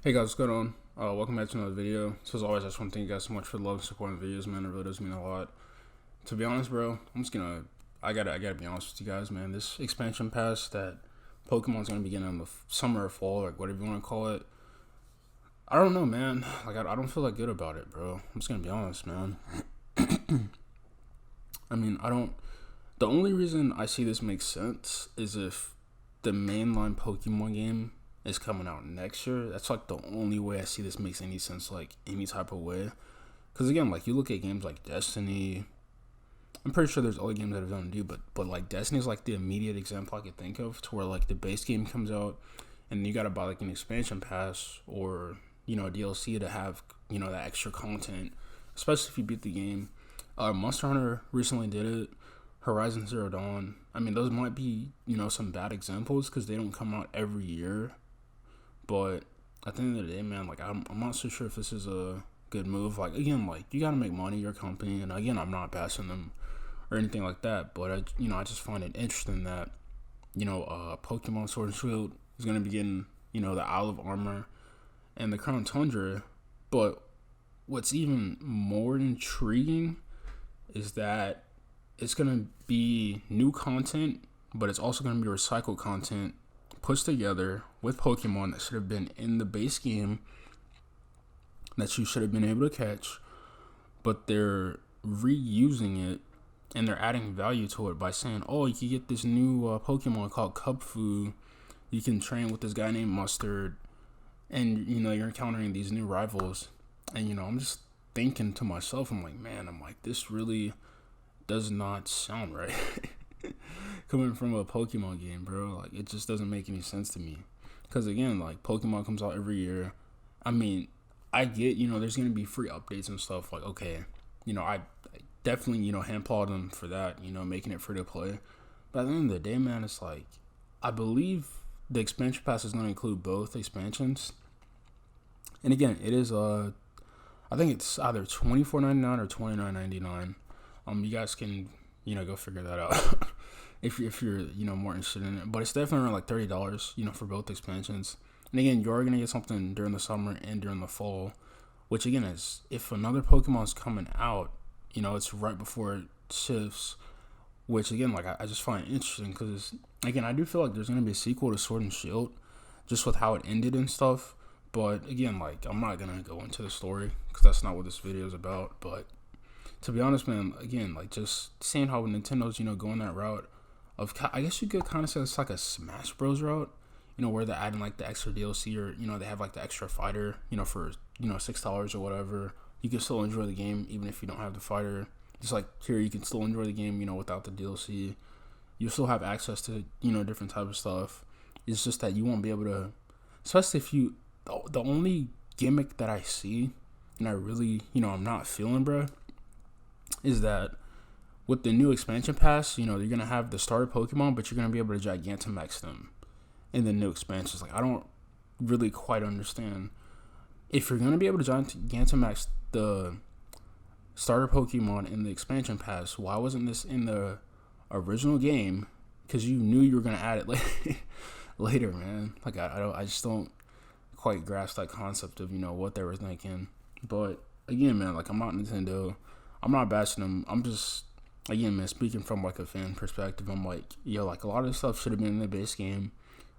Hey guys, what's going on? Welcome back to another video. So as always, I just want to thank you guys so much for the love and support the videos, man. It really does mean a lot. To be honest, bro, I gotta be honest with you guys, man. This expansion pass that Pokemon's gonna begin in the summer or fall, like whatever you want to call it. I don't know, man. Like I don't feel that good about it, bro. I'm just gonna be honest, man. I mean, I don't. The only reason I see this makes sense is if the mainline Pokemon game is coming out next year. That's like the only way I see this makes any sense, like any type of way. Because again, like you look at games like Destiny. I'm pretty sure there's other games that have done do, but like Destiny is like the immediate example I could think of, to where like the base game comes out, and you gotta buy like an expansion pass or a DLC to have that extra content, especially if you beat the game. Monster Hunter recently did it. Horizon Zero Dawn. I mean, those might be some bad examples because they don't come out every year. But at the end of the day, man, like I'm not so sure if this is a good move. Like again, like you gotta make money, your company, and again, I'm not bashing them or anything like that. But I just find it interesting that Pokemon Sword and Shield is gonna be getting the Isle of Armor and the Crown Tundra. But what's even more intriguing is that it's gonna be new content, but it's also gonna be recycled content pushed together with Pokemon that should have been in the base game that you should have been able to catch, but they're reusing it and they're adding value to it by saying, oh, you can get this new Pokemon called Cubfu. You can train with this guy named Mustard, and you're encountering these new rivals. And I'm just thinking to myself, I'm like, this really does not sound right. Coming from a Pokemon game, bro, like it just doesn't make any sense to me. Because again, like Pokemon comes out every year. I mean, I get there's gonna be free updates and stuff. Like okay, I definitely hand applaud them for that. Making it free to play. But at the end of the day, man, it's like I believe the expansion pass is gonna include both expansions. And again, it is I think it's either $24.99 or $29.99. You guys can go figure that out. if you're more interested in it, but it's definitely around like $30 for both expansions. And again, you're gonna get something during the summer and during the fall, which again is if another Pokemon's coming out, it's right before it shifts, which again like I just find it interesting because again I do feel like there's gonna be a sequel to Sword and Shield, just with how it ended and stuff. But again, like I'm not gonna go into the story because that's not what this video is about. But to be honest, man, again, like just seeing how Nintendo's going that route of, I guess you could kind of say it's like a Smash Bros route, where they're adding like the extra DLC or they have like the extra fighter, for $6 or whatever. You can still enjoy the game even if you don't have the fighter. Just like here, you can still enjoy the game, without the DLC. You still have access to different type of stuff. It's just that you won't be able to, especially if you. The only gimmick that I see, and I really I'm not feeling, bro, is that with the new expansion pass, you're going to have the starter Pokemon, but you're going to be able to Gigantamax them in the new expansions. Like, I don't really quite understand. If you're going to be able to Gigantamax the starter Pokemon in the expansion pass, why wasn't this in the original game? Because you knew you were going to add it later, man. Like, I just don't quite grasp that concept of, what they were thinking. But, again, man, like, I'm not Nintendo. I'm not bashing them. I'm just, again, man, speaking from like a fan perspective, I'm like, like a lot of this stuff should have been in the base game.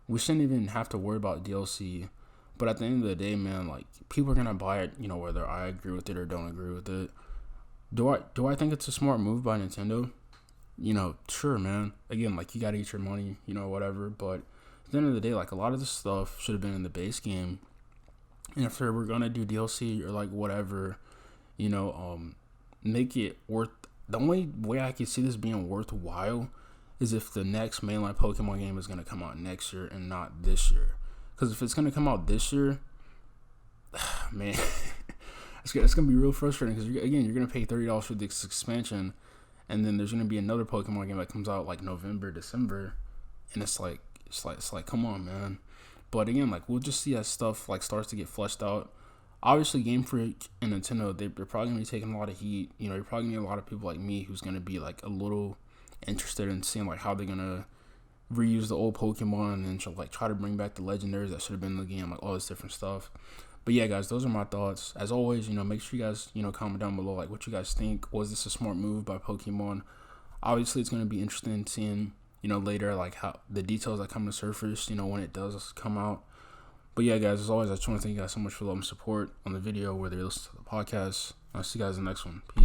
We shouldn't even have to worry about DLC. But at the end of the day, man, like people are gonna buy it, whether I agree with it or don't agree with it. Do I think it's a smart move by Nintendo? Sure, man. Again, like you gotta get your money, whatever. But at the end of the day, like a lot of this stuff should have been in the base game. And if they were gonna do DLC or like whatever, make it worth. The only way I can see this being worthwhile is if the next mainline Pokemon game is going to come out next year and not this year. Because if it's going to come out this year, man, it's going to be real frustrating. Because you're going to pay $30 for this expansion, and then there's going to be another Pokemon game that comes out like November, December, and it's like, come on, man. But again, like we'll just see as stuff like starts to get fleshed out. Obviously, Game Freak and Nintendo, they're probably going to be taking a lot of heat. You're probably going to get a lot of people like me who's going to be like a little interested in seeing like how they're going to reuse the old Pokemon and like try to bring back the legendaries that should have been in the game, like all this different stuff. But yeah, guys, those are my thoughts. As always, make sure you guys, comment down below like what you guys think. Was this a smart move by Pokemon? Obviously, it's going to be interesting seeing, later like how the details that come to surface, when it does come out. But yeah, guys, as always, I just want to thank you guys so much for love and support on the video, whether you listen to the podcast. I'll see you guys in the next one. Peace.